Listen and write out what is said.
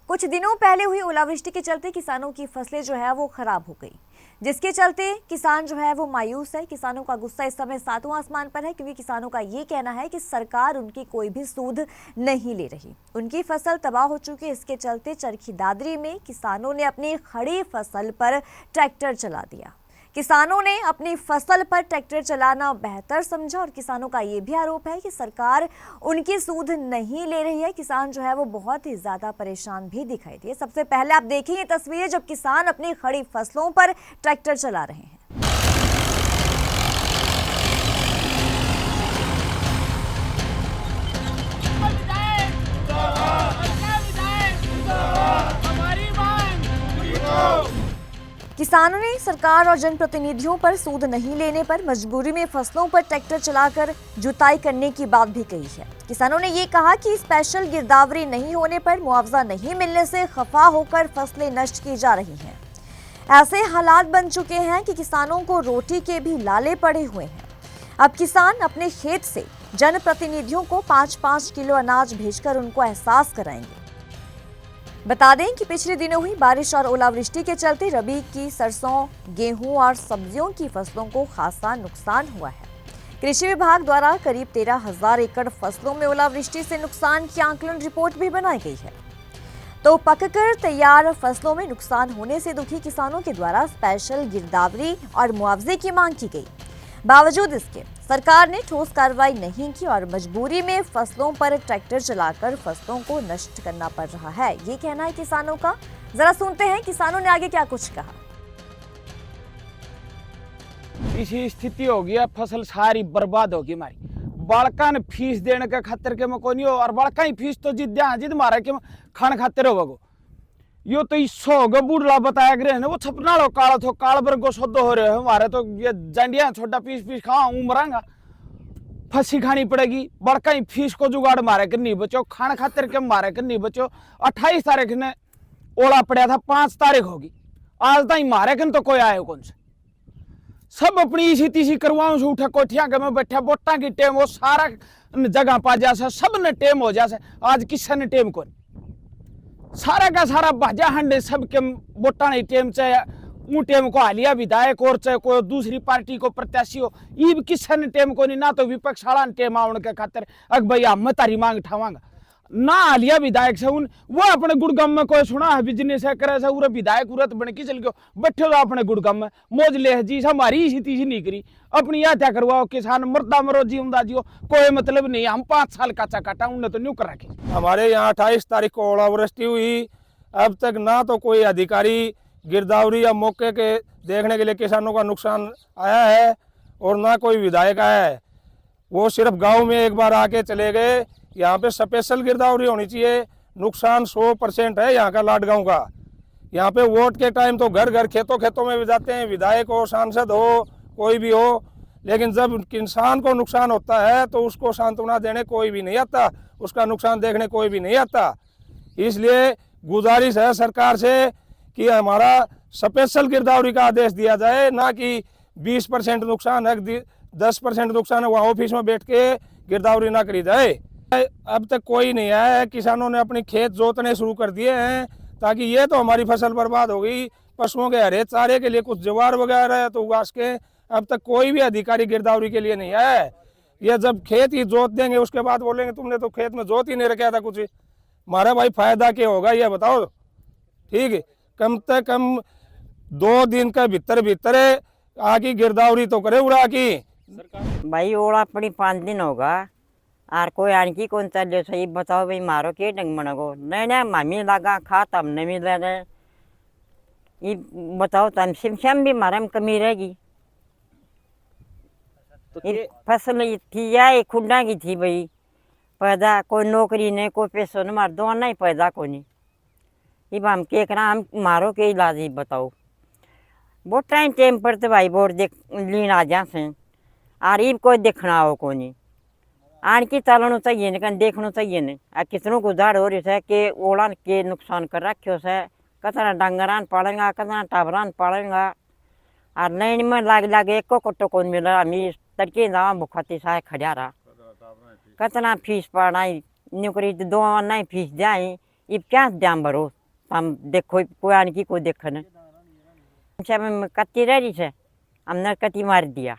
कुछ दिनों पहले हुई ओलावृष्टि के चलते किसानों की फसलें जो है वो खराब हो गई, जिसके चलते किसान जो है वो मायूस है। किसानों का गुस्सा इस समय सातवां आसमान पर है, क्योंकि किसानों का ये कहना है कि सरकार उनकी कोई भी सूद नहीं ले रही। उनकी फसल तबाह हो चुकी है। इसके चलते चरखी दादरी में किसानों ने अपनी खड़ी फसल पर ट्रैक्टर चला दिया। किसानों ने अपनी फसल पर ट्रैक्टर चलाना बेहतर समझा और किसानों का ये भी आरोप है कि सरकार उनकी सूद नहीं ले रही है। किसान जो है वो बहुत ही ज्यादा परेशान भी दिखाई दिए। सबसे पहले आप देखिए ये तस्वीरें जब किसान अपनी खड़ी फसलों पर ट्रैक्टर चला रहे हैं। किसानों ने सरकार और जनप्रतिनिधियों पर सूद नहीं लेने पर मजबूरी में फसलों पर ट्रैक्टर चलाकर जुताई करने की बात भी कही है। किसानों ने ये कहा कि स्पेशल गिरदावरी नहीं होने पर मुआवजा नहीं मिलने से खफा होकर फसलें नष्ट की जा रही हैं। ऐसे हालात बन चुके हैं कि किसानों को रोटी के भी लाले पड़े हुए हैं। अब किसान अपने खेत से जनप्रतिनिधियों को 5-5 किलो अनाज भेजकर उनको एहसास कराएंगे। बता दें कि पिछले दिनों हुई बारिश और ओलावृष्टि के चलते रबी की सरसों, गेहूं और सब्जियों की फसलों को खासा नुकसान हुआ है। कृषि विभाग द्वारा करीब 13,000 एकड़ फसलों में ओलावृष्टि से नुकसान की आकलन रिपोर्ट भी बनाई गई है। तो पककर तैयार फसलों में नुकसान होने से दुखी किसानों के द्वारा स्पेशल गिरदावरी और मुआवजे की मांग की गई। बावजूद इसके सरकार ने ठोस कार्रवाई नहीं की और मजबूरी में फसलों पर ट्रैक्टर चलाकर फसलों को नष्ट करना पड़ रहा है, ये कहना है किसानों का। जरा सुनते हैं किसानों ने आगे क्या कुछ कहा। इसी स्थिति होगी है, फसल सारी बर्बाद होगी हमारी। बालका ने फीस देने के खातिर के में कोई नहीं हो, और बालका ही फीस तो जिद मारा के खान खातिर होगा। यो तो इसो होगा बुढ़ला बताया गए ना, वो छपना लो काला थो काल बर को शुद्ध हो रहे हो हमारे तो ये जांडिया छोटा पीस खाओ उमरांगा फंसी खानी पड़ेगी। बड़का ही फीस को जुगाड़ मारे के नहीं बचो, खान खातिर के मारे के नहीं बचो। 28 तारीख ने ओला पड़ा था, 5 तारीख होगी, आज तक मारे के तो कोई आए कौन से। सब अपनी इसी तीसी करवाऊं से उठे कोठिया के में बैठा वोटा की टेम वो सारा जगह पा जा, सब ने टेम हो जा। आज किसी ने टेम कौन, सारा का सारा भाजा हंडे सबके वोटा नहीं टेम, चाहे ऊ टेम को हालिया विधायक और चाहे कोई दूसरी पार्टी को प्रत्याशी हो, ये किसी ने टेम को नहीं। ना तो विपक्ष वाला टेम आने के खातिर अग भैया हम तारी मांग ठावांगा, ना हालिया विधायक से उन वो अपने गुड़गाम में कोई सुना है बिजनेस है करे से उरे विधायक उरत बन के चल गयो बैठे हो अपने गुड़गाम में मौज ले जी। हमारी इसी तीसी नहीं करी, अपनी हत्या करवाओ, किसान मरदा मरो जीवदा जियो, कोई मतलब नहीं। हम 5 साल काचा काटा उन्हें तो न्यू कर रखे। हमारे यहाँ 28 तारीख को ओलावृष्टि हुई, अब तक ना तो कोई अधिकारी गिरदावरी या मौके के देखने के लिए किसानों का नुकसान आया है और ना कोई विधायक आया है। वो सिर्फ गांव में एक बार आके चले गए। यहाँ पे स्पेशल गिरदावरी होनी चाहिए। नुकसान 100% है यहाँ का लाडगांव का। यहाँ पे वोट के टाइम तो घर घर खेतों में भी जाते हैं, विधायक हो सांसद हो कोई भी हो, लेकिन जब किसान को नुकसान होता है तो उसको सांत्वना देने कोई भी नहीं आता, उसका नुकसान देखने कोई भी नहीं आता। इसलिए गुजारिश है सरकार से कि हमारा स्पेशल गिरदावरी का आदेश दिया जाए, ना कि 20% नुकसान है 10% नुकसान है वहाँ ऑफिस में बैठ के गिरदावरी ना करी जाए। अब तक कोई नहीं आया है। किसानों ने अपनी खेत जोतने शुरू कर दिए हैं, ताकि ये तो हमारी फसल बर्बाद हो गई। पशुओं के हरे चारे के लिए कुछ ज्वार वगैरह है तो उगा के, अब तक कोई भी अधिकारी गिरदावरी के लिए नहीं आया है। ये जब खेत ही जोत देंगे उसके बाद बोलेंगे तुमने तो खेत में जोत ही नहीं रखा था कुछ। हमारा भाई फायदा क्या होगा ये बताओ। ठीक है, कम से कम 2 दिन के भीतर आकी गिरदावरी तो करे उड़ा की भाई। ओला पड़ी 5 दिन होगा और कोई आणकी कौन चल सही बताओ भाई, मारो के डंग मनको नहीं मामी लगा खा तब नहीं मिल रहे। ये बताओ तम सिम भी मारे में कमी रहेगी। तो फसल थी या खुडा की थी भाई, पैदा कोई नौकरी नहीं कोई पैसों नहीं, मार दो नहीं पैदा को नहीं। अब हम के करा हम मारो के इलाज ही बताओ। वो टाइम पर तो भाई वोट देख लीन आ जा से और ये कोई देखना हो को नहीं। आन की चलना चाहिए नहीं, कहीं देखना चाहिए नहीं। आ कितनों गुजार हो रही है कि ओला के नुकसान कर रखे से, कतना डंगरान पड़ेगा कतना टाबरान पड़ेगा और लाइन में लाग एक को कौन मिला। हमी तड़के जावा भुखती सा खड़ा रहा, कतना फीस पढ़ाई नौकरी तो 2 नहीं फीस जाए इब क्या ध्यान भरो हम देखो कोई आणखी कोई देखन मैं कत्ती रह रही से हमने कत्ती मार दिया